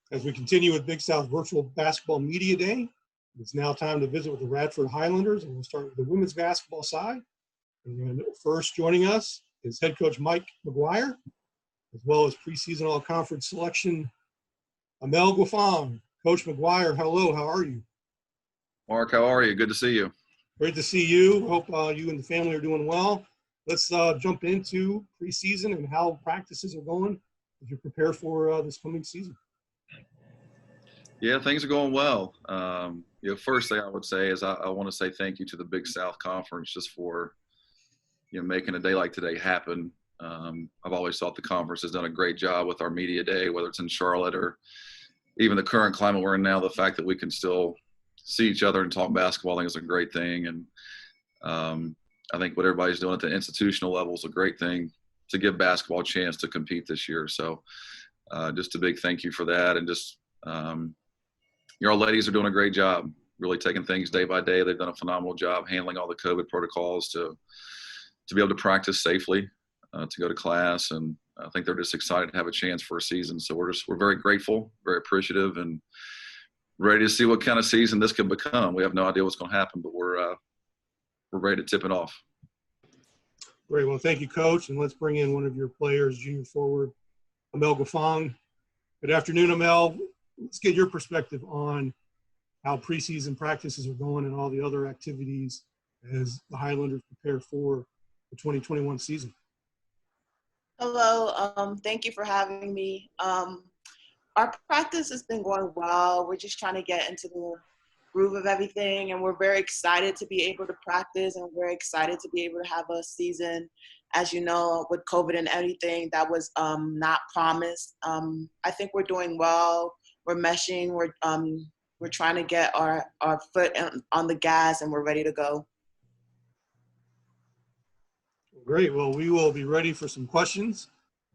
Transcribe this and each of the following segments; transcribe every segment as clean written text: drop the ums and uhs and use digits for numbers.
As we continue with Big South Virtual Basketball Media Day, it's now time to visit with the Radford Highlanders, and we'll start with the women's basketball side. And first joining us is head coach Mike Mcguire, as well as preseason all-conference selection Mcguire. Coach Mcguire, hello, how are you? Mark, how are you? Good to see you. Great to see you. Hope you and the family are doing well. Let's jump into preseason and how practices are going as you prepare for this coming season. Yeah, things are going well. First thing I would say is I want to say thank you to the Big South Conference just for making a day like today happen. I've always thought the conference has done a great job with our media day, whether it's in Charlotte or even the current climate we're in now. The fact that we can still see each other and talk basketball, I think is a great thing. And I think what everybody's doing at the institutional level is a great thing to give basketball a chance to compete this year. So just a big thank you for that. And just our ladies are doing a great job, really taking things day by day. They've done a phenomenal job handling all the COVID protocols to be able to practice safely, to go to class. And I think they're just excited to have a chance for a season. So we're very grateful, very appreciative, and ready to see what kind of season this can become. We have no idea what's going to happen, but we're ready to tip it off. Great. Well, thank you, Coach. And let's bring in one of your players, junior forward, Mcguire. Good afternoon, Amel. Let's get your perspective on how preseason practices are going and all the other activities as the Highlanders prepare for the 2021 season. Hello. Thank you for having me. Our practice has been going well. We're just trying to get into the groove of everything, and we're very excited to be able to practice, and we're excited to be able to have a season. As you know, with COVID and everything, that was not promised. I think we're doing well. We're meshing. We're trying to get our foot on the gas, and we're ready to go. Great. Well, we will be ready for some questions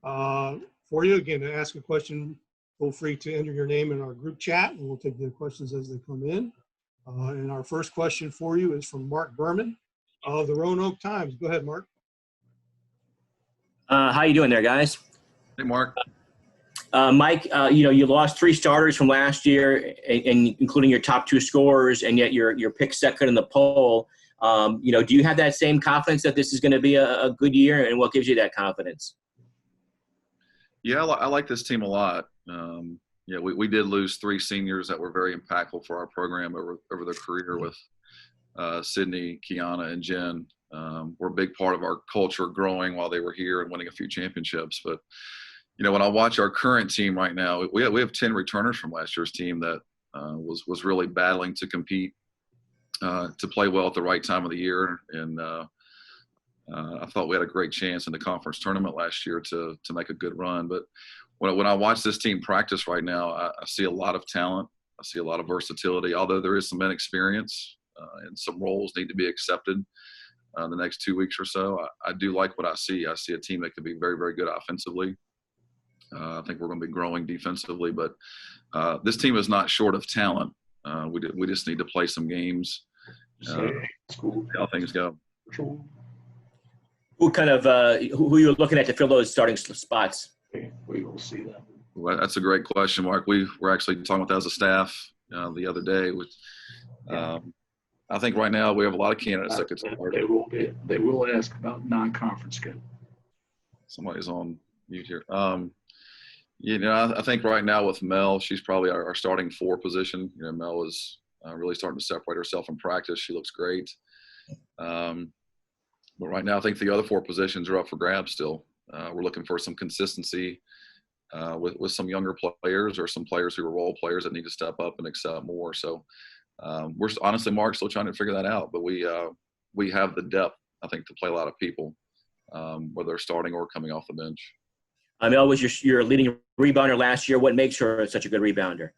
for you. Again, to ask a question, feel free to enter your name in our group chat, and we'll take the questions as they come in. And our first question for you is from Mark Berman of the Roanoke Times. Go ahead, Mark. How you doing there, guys? Hey, Mark. Mike, you lost 3 starters from last year, and including your top 2 scorers, and yet you're picked second in the poll. Do you have that same confidence that this is going to be a good year, and what gives you that confidence? Yeah, I like this team a lot. We did lose 3 seniors that were very impactful for our program over their career with Sydney, Kiana, and Jen. Were a big part of our culture growing while they were here and winning a few championships. But, when I watch our current team right now, we have 10 returners from last year's team that was really battling to compete, to play well at the right time of the year. And I thought we had a great chance in the conference tournament last year to make a good run. But when I watch this team practice right now, I see a lot of talent. I see a lot of versatility, although there is some inexperience and some roles need to be accepted the next 2 weeks or so. I do like what I see. I see a team that can be very, very good offensively. I think we're going to be growing defensively, but this team is not short of talent. We just need to play some games, see how things go. Who you're looking at to fill those starting spots? We will see that. Well, that's a great question, Mark. We were actually talking about that as a staff the other day. I think right now we have a lot of candidates that could start. They will ask about non-conference schedule. Somebody's on mute here. I think right now with Mel, she's probably our starting 4 position. Mel is really starting to separate herself in practice. She looks great. But right now, I think the other 4 positions are up for grabs still. We're looking for some consistency with some younger players or some players who are role players that need to step up and accept more. So we're honestly, Mark, still trying to figure that out. But we have the depth, I think, to play a lot of people, whether they're starting or coming off the bench. Mel was your leading rebounder last year. What makes her such a good rebounder?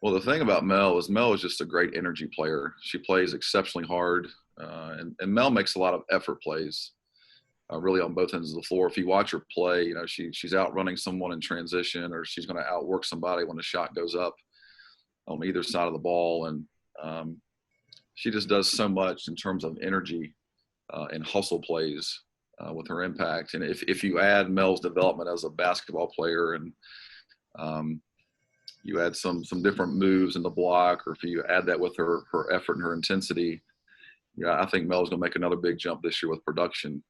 Well, the thing about Mel is just a great energy player. She plays exceptionally hard, and Mel makes a lot of effort plays, really on both ends of the floor. If you watch her play, she's outrunning someone in transition, or she's going to outwork somebody when the shot goes up on either side of the ball. And she just does so much in terms of energy and hustle plays with her impact. And if you add Mel's development as a basketball player and you add some different moves in the block, or if you add that with her effort and her intensity, yeah, I think Mel's going to make another big jump this year with production.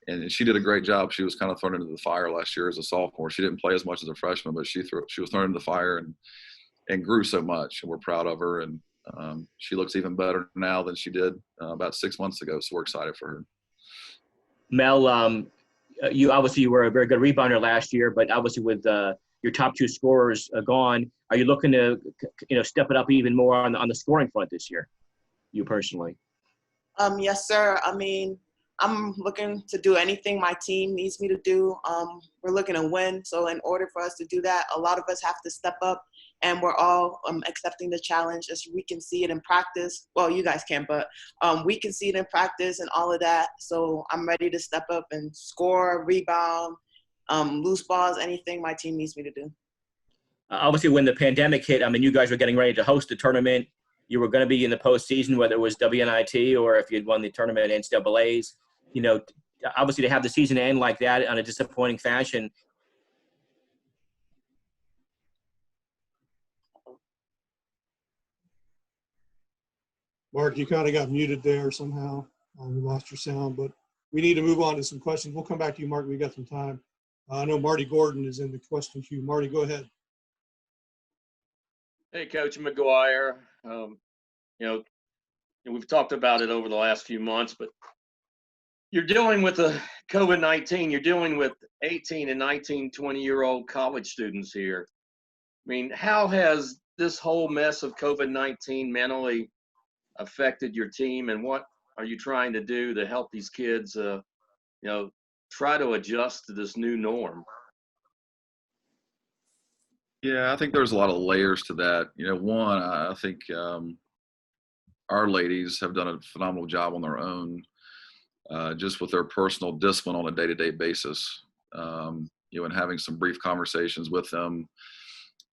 And she did a great job. She was kind of thrown into the fire last year as a sophomore. She didn't play as much as a freshman, but she was thrown into the fire and grew so much. And we're proud of her. And she looks even better now than she did about 6 months ago. So we're excited for her. Mel, you obviously were a very good rebounder last year, but obviously with your top two scorers gone, are you looking to step it up even more on the scoring front this year? You personally? Yes, sir. I mean, I'm looking to do anything my team needs me to do. We're looking to win. So in order for us to do that, a lot of us have to step up, and we're all accepting the challenge as we can see it in practice. Well, you guys can't, but we can see it in practice and all of that. So I'm ready to step up and score, rebound, loose balls, anything my team needs me to do. Obviously, when the pandemic hit, I mean, you guys were getting ready to host a tournament. You were going to be in the postseason, whether it was WNIT or if you'd won the tournament at NCAAs. Obviously to have the season end like that on a disappointing fashion. Mark, you kind of got muted there somehow. You lost your sound, but we need to move on to some questions. We'll come back to you, Mark. We got some time. I know Marty Gordon is in the question queue. Marty, go ahead. Hey, Coach Mcguire. We've talked about it over the last few months, but you're dealing with the COVID-19. You're dealing with 18 and 19, 20-year-old college students here. I mean, how has this whole mess of COVID-19 mentally affected your team, and what are you trying to do to help these kids, try to adjust to this new norm? Yeah, I think there's a lot of layers to that. One, I think our ladies have done a phenomenal job on their own, just with their personal discipline on a day-to-day basis. And having some brief conversations with them,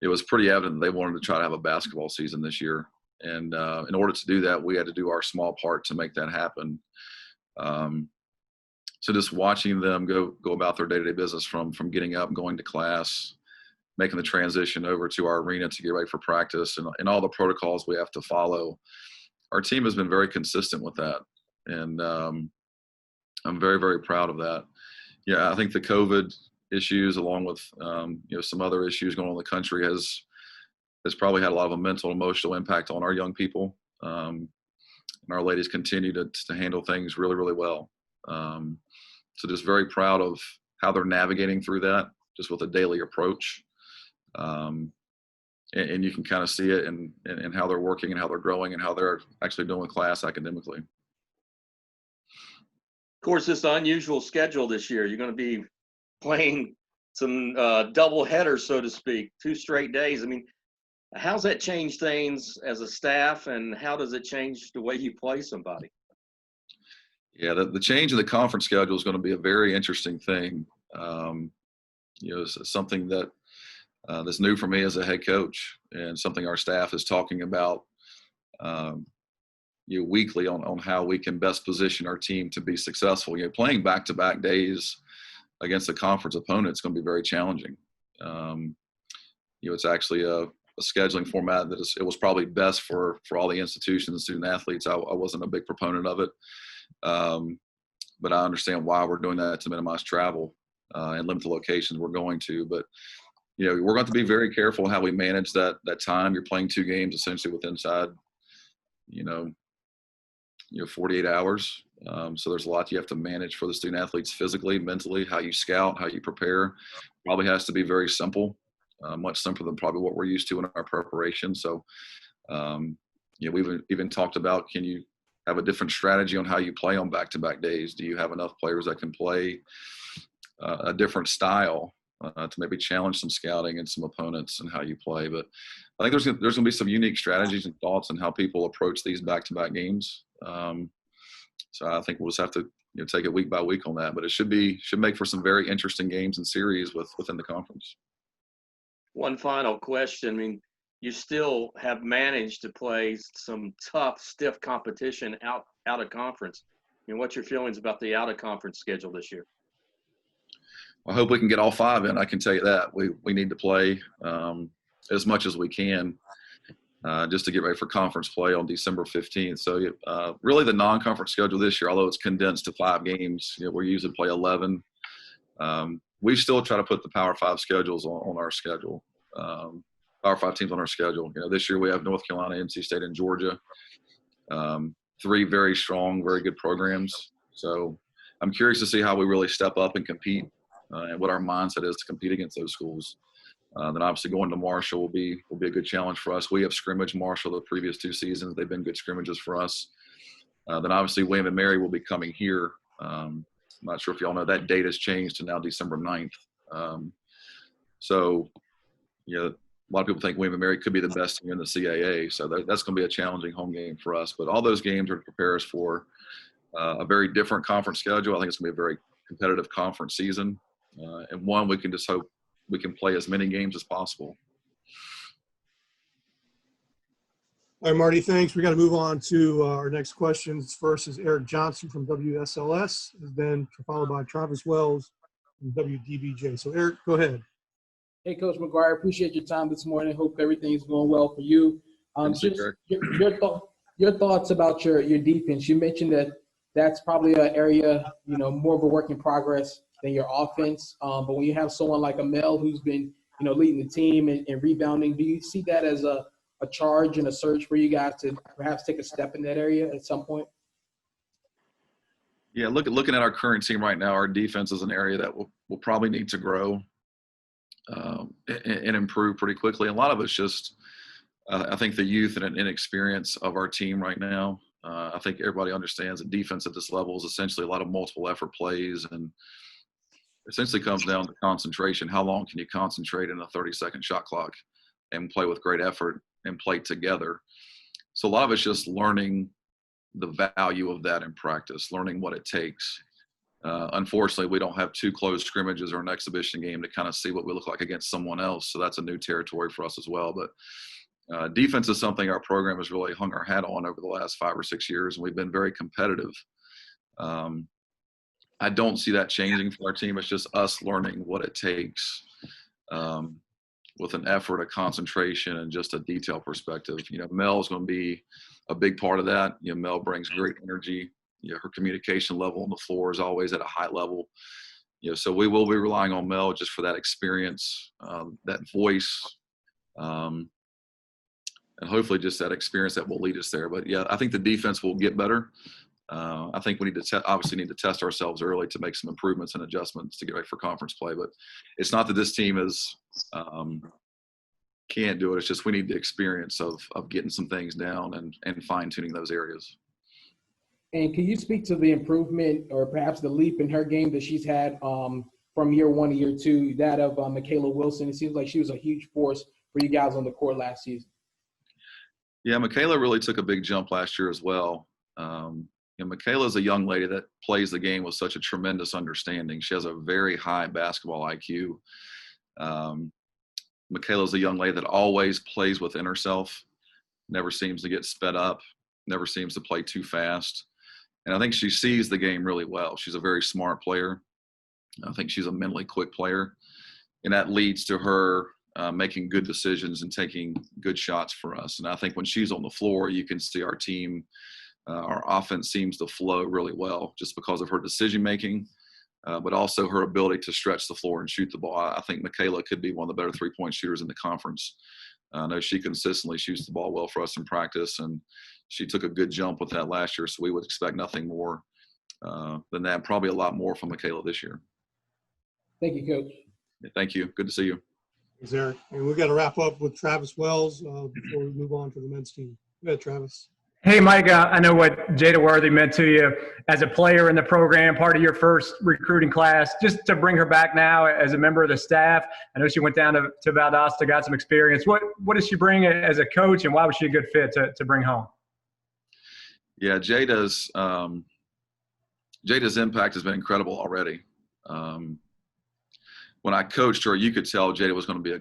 it was pretty evident they wanted to try to have a basketball season this year. And in order to do that, we had to do our small part to make that happen. So just watching them go about their day-to-day business from getting up and going to class, making the transition over to our arena to get ready for practice, and all the protocols we have to follow. Our team has been very consistent with that. And I'm very, very proud of that. Yeah, I think the COVID issues, along with some other issues going on in the country, has probably had a lot of a mental and emotional impact on our young people. And our ladies continue to handle things really, really well. So just very proud of how they're navigating through that, just with a daily approach. And you can kind of see it in how they're working and how they're growing and how they're actually doing class academically. Of course, this unusual schedule this year, you're going to be playing some double headers, so to speak, 2 straight days. I mean, how's that change things as a staff, and how does it change the way you play somebody? Yeah, the change in the conference schedule is going to be a very interesting thing. It's something that that's new for me as a head coach, and something our staff is talking about weekly on how we can best position our team to be successful. Playing back-to-back days against a conference opponent is going to be very challenging. It's actually a scheduling format that it was probably best for all the institutions and student athletes. I wasn't a big proponent of it, but I understand why we're doing that, to minimize travel and limit the locations we're going to. But we're going to have to be very careful how we manage that time. You're playing 2 games essentially with inside 48 hours. So there's a lot you have to manage for the student athletes physically, mentally, how you scout, how you prepare. Probably has to be very simple, much simpler than probably what we're used to in our preparation. So, we've even talked about, can you have a different strategy on how you play on back-to-back days? Do you have enough players that can play a different style to maybe challenge some scouting and some opponents and how you play? But I think there's going to be some unique strategies and thoughts on how people approach these back-to-back games. So I think we'll just have to take it week by week on that. But it should make for some very interesting games and series within the conference. One final question. I mean, you still have managed to play some tough, stiff competition out of conference. What's your feelings about the out of conference schedule this year? I hope we can get all 5 in. I can tell you that we need to play. as much as we can just to get ready for conference play on December 15th. So really the non-conference schedule this year, although it's condensed to 5 games, we usually play 11. We still try to put the Power 5 schedules on our schedule, Power 5 teams on our schedule. This year we have North Carolina, NC State, and Georgia. 3 very strong, very good programs. So I'm curious to see how we really step up and compete and what our mindset is to compete against those schools. Then obviously going to Marshall will be a good challenge for us. We have scrimmaged Marshall the previous 2 seasons. They've been good scrimmages for us. Then obviously William and Mary will be coming here. I'm not sure if y'all know that date has changed to now December 9th. So, a lot of people think William and Mary could be the best team in the CAA. So that's going to be a challenging home game for us. But all those games are to prepare us for a very different conference schedule. I think it's going to be a very competitive conference season. And one, we can just hope we can play as many games as possible. All right, Marty, thanks. We got to move on to our next questions. First is Eric Johnson from WSLS, then followed by Travis Wells from WDBJ. So, Eric, go ahead. Hey, Coach Mcguire, appreciate your time this morning. Hope everything's going well for you. Just your thoughts about your defense. You mentioned that that's probably an area, more of a work in progress than your offense. But when you have someone like Amel who's been, leading the team and rebounding, do you see that as a charge and a surge for you guys to perhaps take a step in that area at some point? Yeah, looking at our current team right now, our defense is an area that will probably need to grow and improve pretty quickly. A lot of it's just, I think, the youth and inexperience of our team right now. I think everybody understands that defense at this level is essentially a lot of multiple effort plays, and essentially comes down to concentration. How long can you concentrate in a 30-second shot clock and play with great effort and play together? So a lot of it's just learning the value of that in practice, learning what it takes. Unfortunately, we don't have 2 closed scrimmages or an exhibition game to kind of see what we look like against someone else. So that's a new territory for us as well. But defense is something our program has really hung our hat on over the last 5 or 6 years, and we've been very competitive. I don't see that changing for our team. It's just us learning what it takes with an effort, a concentration, and just a detail perspective. Mel is going to be a big part of that. Mel brings great energy. Her communication level on the floor is always at a high level. So we will be relying on Mel just for that experience, that voice, and hopefully just that experience that will lead us there. But yeah, I think the defense will get better. I think we need to obviously need to test ourselves early to make some improvements and adjustments to get ready for conference play. But it's not that this team is can't do it. It's just we need the experience of getting some things down and fine tuning those areas. And can you speak to the improvement or perhaps the leap in her game that she's had from year 1 to year 2, that of Michaela Wilson? It seems like she was a huge force for you guys on the court last season. Yeah, Michaela really took a big jump last year as well. Michaela is a young lady that plays the game with such a tremendous understanding. She has a very high basketball IQ. Michaela is a young lady that always plays within herself, never seems to get sped up, never seems to play too fast. And I think she sees the game really well. She's a very smart player. I think she's a mentally quick player. And that leads to her making good decisions and taking good shots for us. And I think when she's on the floor, you can see our team, our offense seems to flow really well just because of her decision-making, but also her ability to stretch the floor and shoot the ball. I think Michaela could be one of the better three-point shooters in the conference. I know she consistently shoots the ball well for us in practice, and she took a good jump with that last year, so we would expect nothing more than that, probably a lot more from Michaela this year. Thank you, Coach. Yeah, thank you. Good to see you. Thanks, Eric. And we've got to wrap up with Travis Wells before we move on to the men's team. Go ahead, Travis. Hey, Mike, I know what Jada Worthy meant to you as a player in the program, part of your first recruiting class. Just to bring her back now as a member of the staff, I know she went down to Valdosta, got some experience. What does she bring as a coach, and why was she a good fit to bring home? Yeah, Jada's impact has been incredible already. When I coached her, you could tell Jada was going to be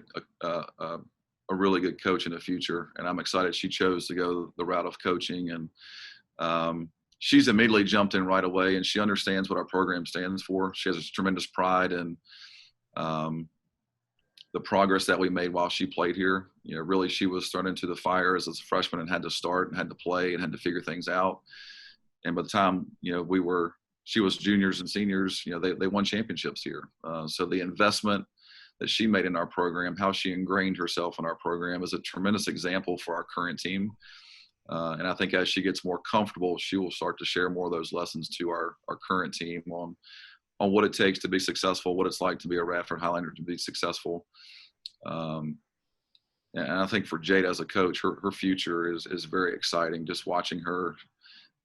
a really good coach in the future, and I'm excited she chose to go the route of coaching. And she's immediately jumped in right away, and she understands what our program stands for. She has a tremendous pride in the progress that we made while she played here. You know, really she was thrown into the fire as a freshman and had to start and had to play and had to figure things out. And by the time, you know, she was juniors and seniors, you know, they won championships here. So the investment that she made in our program, how she ingrained herself in our program, is a tremendous example for our current team. And I think as she gets more comfortable, she will start to share more of those lessons to our current team on what it takes to be successful, what it's like to be a Radford Highlander to be successful. And I think for Jada as a coach, her future is very exciting. Just watching her,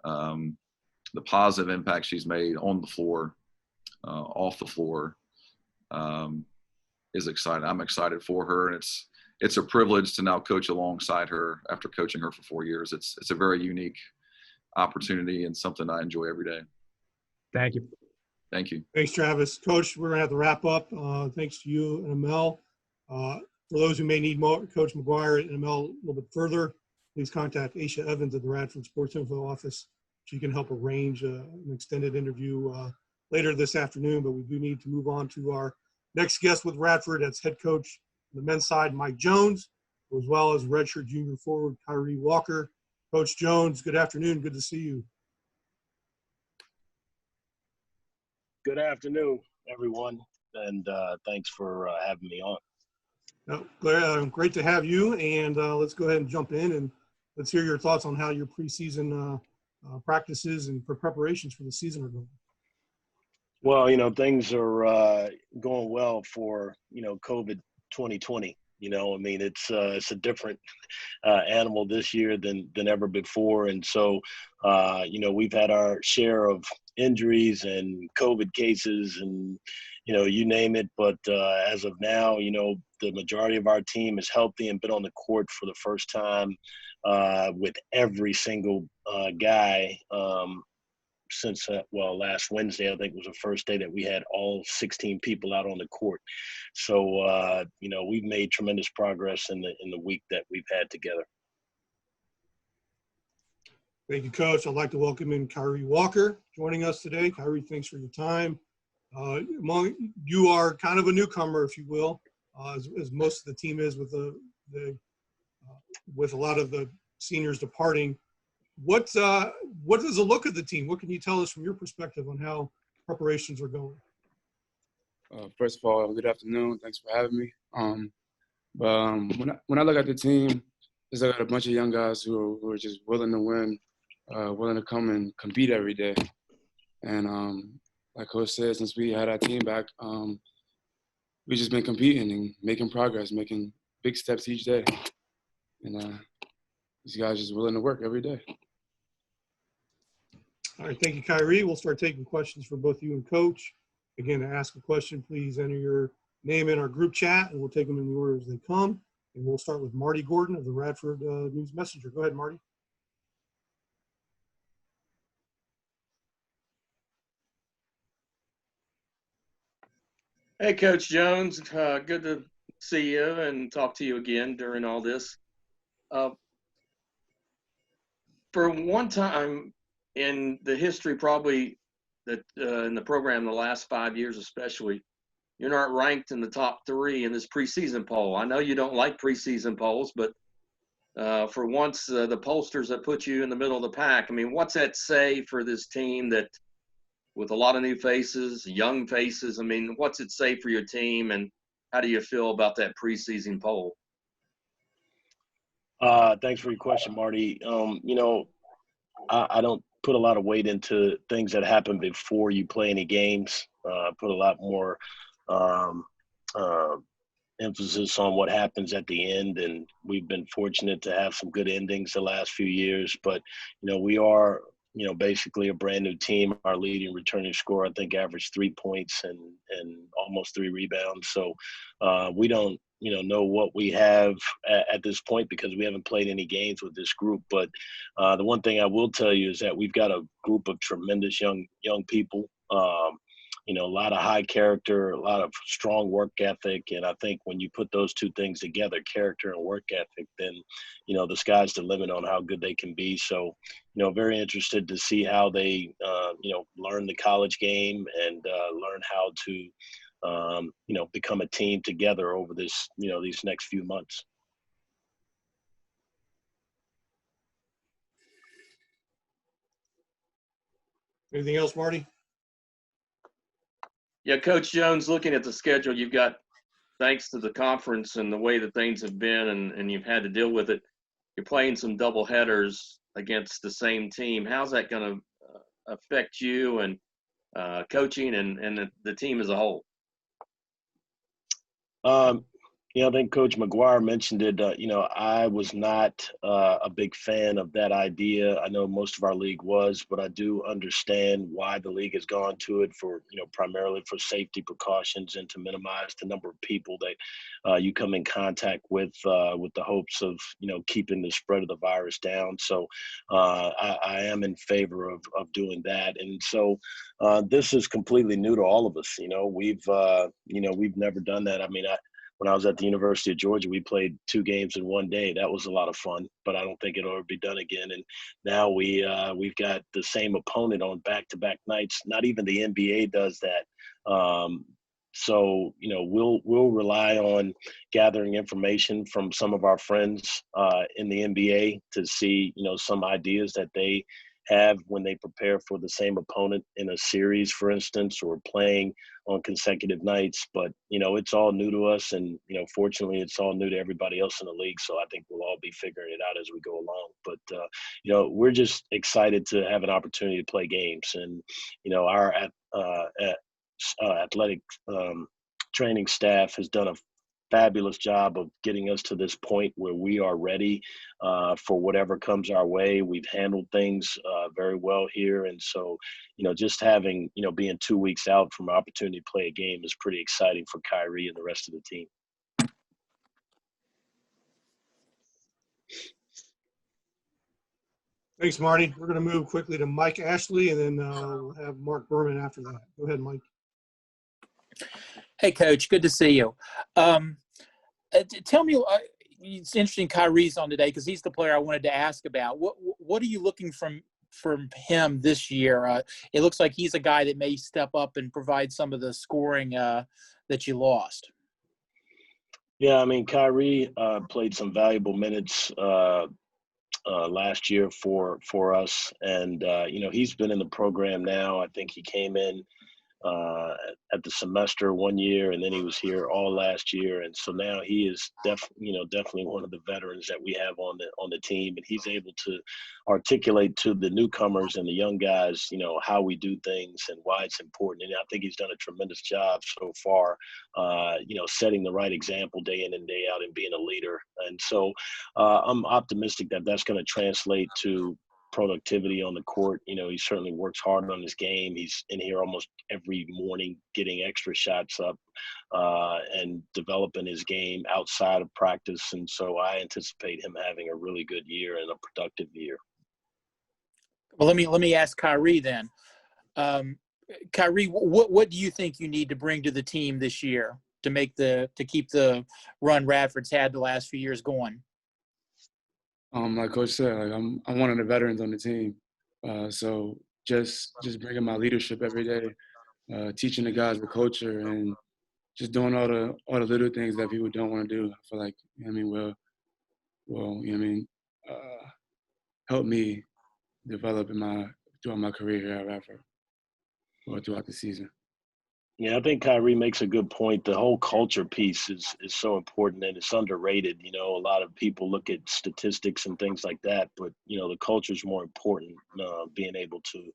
the positive impact she's made on the floor, off the floor, is exciting. I'm excited for her, and it's a privilege to now coach alongside her after coaching her for 4 years. It's a very unique opportunity and something I enjoy every day. Thank you. Thank you. Thanks, Travis. Coach, we're going to have to wrap up. Thanks to you and Amel. For those who may need more, Coach Mcguire and Amel a little bit further, please contact Aisha Evans at the Radford Sports Info office. She can help arrange an extended interview later this afternoon, but we do need to move on to our next guest with Radford. That's head coach on the men's side, Mike Jones, as well as redshirt junior forward Kyrie Walker. Coach Jones, good afternoon. Good to see you. Good afternoon, everyone, and thanks for having me on. Great to have you, and let's go ahead and jump in, and let's hear your thoughts on how your preseason practices and preparations for the season are going. Well, you know, things are going well for, you know, COVID 2020. You know, I mean, it's a different animal this year than ever before. And so, you know, we've had our share of injuries and COVID cases and, you know, you name it. But as of now, you know, the majority of our team is healthy and been on the court for the first time with every single guy since, last Wednesday, I think was the first day that we had all 16 people out on the court. So, you know, we've made tremendous progress in the week that we've had together. Thank you, Coach. I'd like to welcome in Kyrie Walker joining us today. Kyrie, thanks for your time. You are kind of a newcomer, if you will, as most of the team is with with a lot of the seniors departing. What is the look of the team? What can you tell us from your perspective on how preparations are going? First of all, good afternoon. Thanks for having me. When I look at the team, there's like a bunch of young guys who are just willing to win, willing to come and compete every day. And like Coach said, since we had our team back, we've just been competing and making progress, making big steps each day. And these guys just willing to work every day. All right, thank you, Kyrie. We'll start taking questions for both you and Coach. Again, to ask a question, please enter your name in our group chat, and we'll take them in the order as they come. And we'll start with Marty Gordon of the Radford News Messenger. Go ahead, Marty. Hey, Coach Jones. Good to see you and talk to you again during all this. For one time in the history, probably that in the program, the last 5 years especially, you're not ranked in the top 3 in this preseason poll. I know you don't like preseason polls, but for once, the pollsters that put you in the middle of the pack. I mean, what's that say for this team that, with a lot of new faces, young faces, I mean, what's it say for your team, and how do you feel about that preseason poll? Thanks for your question, Marty. You know, I don't put a lot of weight into things that happen before you play any games. Put a lot more emphasis on what happens at the end, and we've been fortunate to have some good endings the last few years. But, you know, we are, you know, basically a brand new team. Our leading returning scorer, I think, averaged 3 points and almost 3 rebounds. So we don't, you know what we have at this point because we haven't played any games with this group. But the one thing I will tell you is that we've got a group of tremendous young people. You know, a lot of high character, a lot of strong work ethic. And I think when you put those two things together, character and work ethic, then, you know, the sky's the limit on how good they can be. So, you know, very interested to see how they, you know, learn the college game and learn how to become a team together over this, these next few months. Anything else, Marty? Yeah, Coach Jones, looking at the schedule, you've got, thanks to the conference and the way that things have been and you've had to deal with it, you're playing some double headers against the same team. How's that going to affect you and coaching and the team as a whole? I think Coach Mcguire mentioned it. I was not a big fan of that idea. I know most of our league was, but I do understand why the league has gone to it for, primarily for safety precautions and to minimize the number of people that you come in contact with the hopes of, keeping the spread of the virus down. So I am in favor of doing that. And so this is completely new to all of us. We've never done that. I mean, when I was at the University of Georgia, we played 2 games in one day. That was a lot of fun, but I don't think it'll ever be done again. And now we've got the same opponent on back-to-back nights. Not even the NBA does that. So we'll rely on gathering information from some of our friends in the NBA to see some ideas that they have when they prepare for the same opponent in a series, for instance, or playing on consecutive nights. But, it's all new to us. And, fortunately, it's all new to everybody else in the league. So I think we'll all be figuring it out as we go along. But, we're just excited to have an opportunity to play games. And, our athletic training staff has done a fabulous job of getting us to this point where we are ready for whatever comes our way. We've handled things very well here. And so, just having, being 2 weeks out from an opportunity to play a game is pretty exciting for Kyrie and the rest of the team. Thanks, Marty. We're going to move quickly to Mike Ashley, and then we'll have Mark Berman after that. Go ahead, Mike. Hey, Coach. Good to see you. Tell me, it's interesting Kyrie's on today because he's the player I wanted to ask about. What are you looking from him this year? It looks like he's a guy that may step up and provide some of the scoring that you lost. Yeah, I mean, Kyrie played some valuable minutes last year for us. And, he's been in the program now. I think he came in at the semester 1 year, and then he was here all last year. And so now he is definitely one of the veterans that we have on the team. And he's able to articulate to the newcomers and the young guys, how we do things and why it's important. And I think he's done a tremendous job so far, setting the right example day in and day out and being a leader. And so I'm optimistic that that's going to translate to productivity on the court. He certainly works hard on his game. He's in here almost every morning getting extra shots up and developing his game outside of practice. And so I anticipate him having a really good year and a productive year. Well, let me ask Kyrie then. Kyrie, what do you think you need to bring to the team this year to keep the run Radford's had the last few years going? Like Coach said, I'm one of the veterans on the team. So just bringing my leadership every day, teaching the guys the culture, and just doing all the little things that people don't want to do. I feel like will help me develop throughout my career here at Radford or throughout the season. Yeah, I think Kyrie makes a good point. The whole culture piece is so important, and it's underrated. A lot of people look at statistics and things like that, but, the culture is more important, being able to,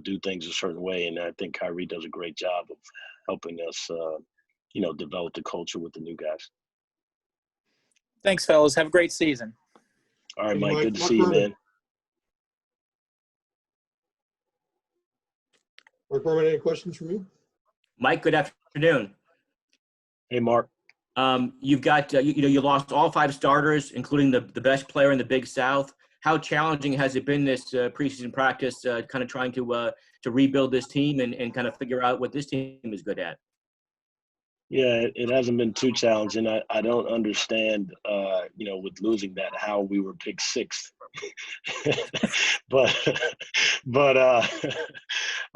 do things a certain way. And I think Kyrie does a great job of helping us, develop the culture with the new guys. Thanks, fellas. Have a great season. All right, Mike. Good to see you, man. Mark Berman, any questions from you? Mike, good afternoon. Hey, Mark. You've got, you lost all 5 starters, including the best player in the Big South. How challenging has it been this preseason practice, kind of trying to rebuild this team and kind of figure out what this team is good at? Yeah, it hasn't been too challenging. I don't understand, with losing that, how we were picked 6th but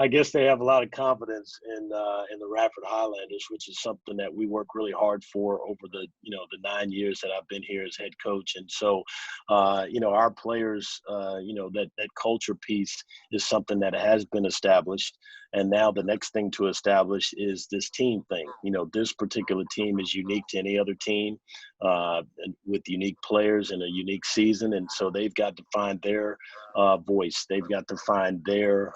I guess they have a lot of confidence in the Radford Highlanders, which is something that we work really hard for over the 9 years that I've been here as head coach. And so, our players, that culture piece is something that has been established. And now the next thing to establish is this team thing. This particular team is unique to any other team, with unique players and a unique season. And so they've got to find their voice. They've got to find their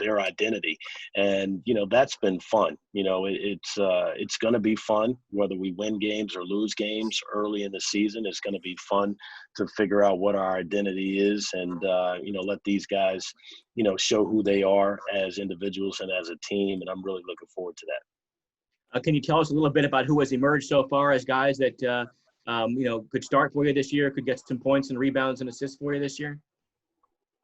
identity. And, that's been fun. It's going to be fun, whether we win games or lose games early in the season. It's going to be fun to figure out what our identity is and, let these guys, show who they are as individuals and as a team. And I'm really looking forward to that. Can you tell us a little bit about who has emerged so far as guys that, could start for you this year, could get some points and rebounds and assists for you this year?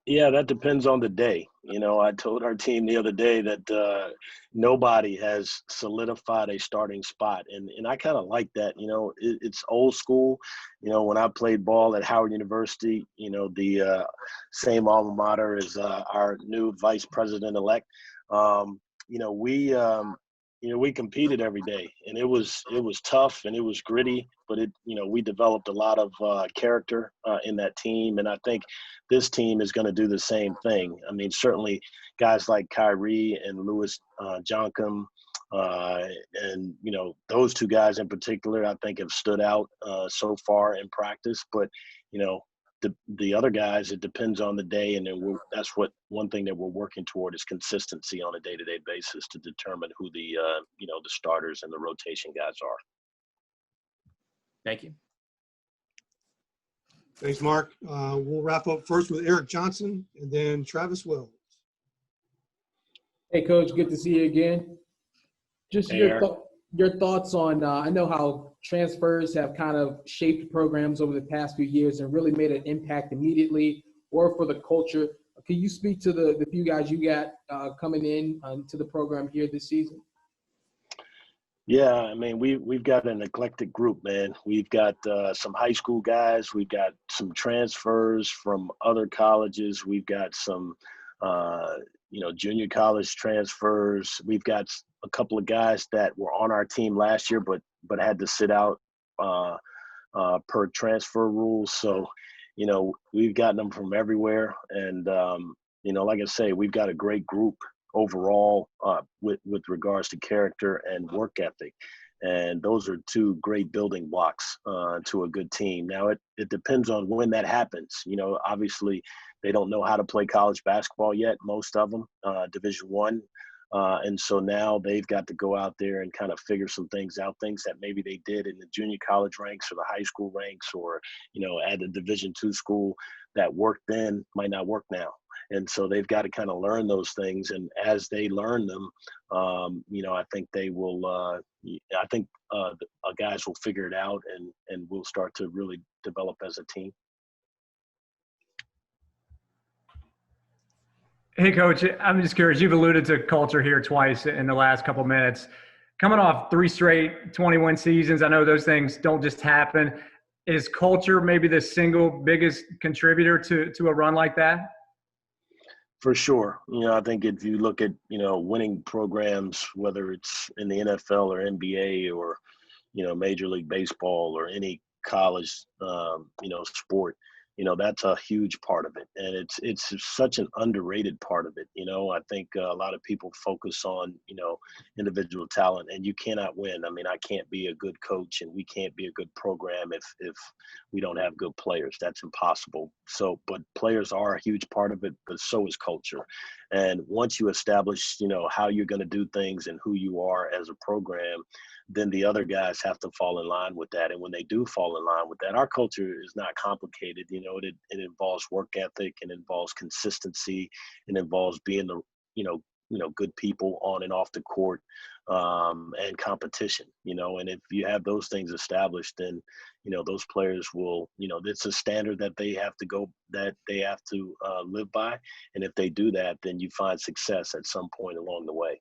Yeah, that depends on the day. I told our team the other day that nobody has solidified a starting spot. And I kind of like that. It's old school. When I played ball at Howard University, the same alma mater as our new vice president-elect, we competed every day, and it was tough and it was gritty, but we developed a lot of character in that team. And I think this team is going to do the same thing. I mean, certainly guys like Kyrie and Louis Johnkum, and those two guys in particular, I think have stood out so far in practice. But the other guys, it depends on the day, and then that's what one thing that we're working toward is consistency on a day-to-day basis to determine who the starters and the rotation guys are. Thank you. Thanks, Mark. We'll wrap up first with Eric Johnson and then Travis Wells. Hey, Coach, good to see you again. Just Hey, your thoughts on, I know how transfers have kind of shaped programs over the past few years and really made an impact immediately or for the culture. Can you speak to the few guys you got coming in to the program here this season? Yeah, I mean, we've got an eclectic group, man. We've got some high school guys. We've got some transfers from other colleges. We've got some, junior college transfers. We've got a couple of guys that were on our team last year, but had to sit out per transfer rules. So, we've gotten them from everywhere. And, like I say, we've got a great group overall with regards to character and work ethic. And those are two great building blocks to a good team. Now, it depends on when that happens. Obviously, they don't know how to play college basketball yet, most of them, Division I. And so now they've got to go out there and kind of figure some things out, things that maybe they did in the junior college ranks or the high school ranks or, at a Division II school that worked then might not work now. And so they've got to kind of learn those things. And as they learn them, I think they will, guys will figure it out and we'll start to really develop as a team. Hey, Coach, I'm just curious. You've alluded to culture here twice in the last couple minutes. Coming off 3 straight 21 seasons, I know those things don't just happen. Is culture maybe the single biggest contributor to a run like that? For sure. I think if you look at, winning programs, whether it's in the NFL or NBA or, Major League Baseball or any college, sport, that's a huge part of it. And it's such an underrated part of it. I think a lot of people focus on, individual talent, and you cannot win. I mean, I can't be a good coach and we can't be a good program if we don't have good players. That's impossible. So, but players are a huge part of it, but so is culture. And once you establish, how you're going to do things and who you are as a program, then the other guys have to fall in line with that. And when they do fall in line with that, our culture is not complicated. It involves work ethic, and involves consistency, and involves being the, good people on and off the court, and competition, and if you have those things established, then, those players will, it's a standard that they have to live by. And if they do that, then you find success at some point along the way.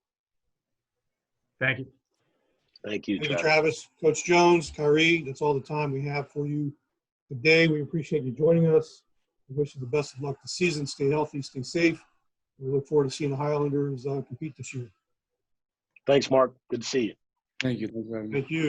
Thank you. Thank you, Thank you, Travis. Coach Jones, Kyrie, that's all the time we have for you today. We appreciate you joining us. We wish you the best of luck this season. Stay healthy, stay safe. We look forward to seeing the Highlanders compete this year. Thanks, Mark. Good to see you. Thank you. Thank you very much. Thank you.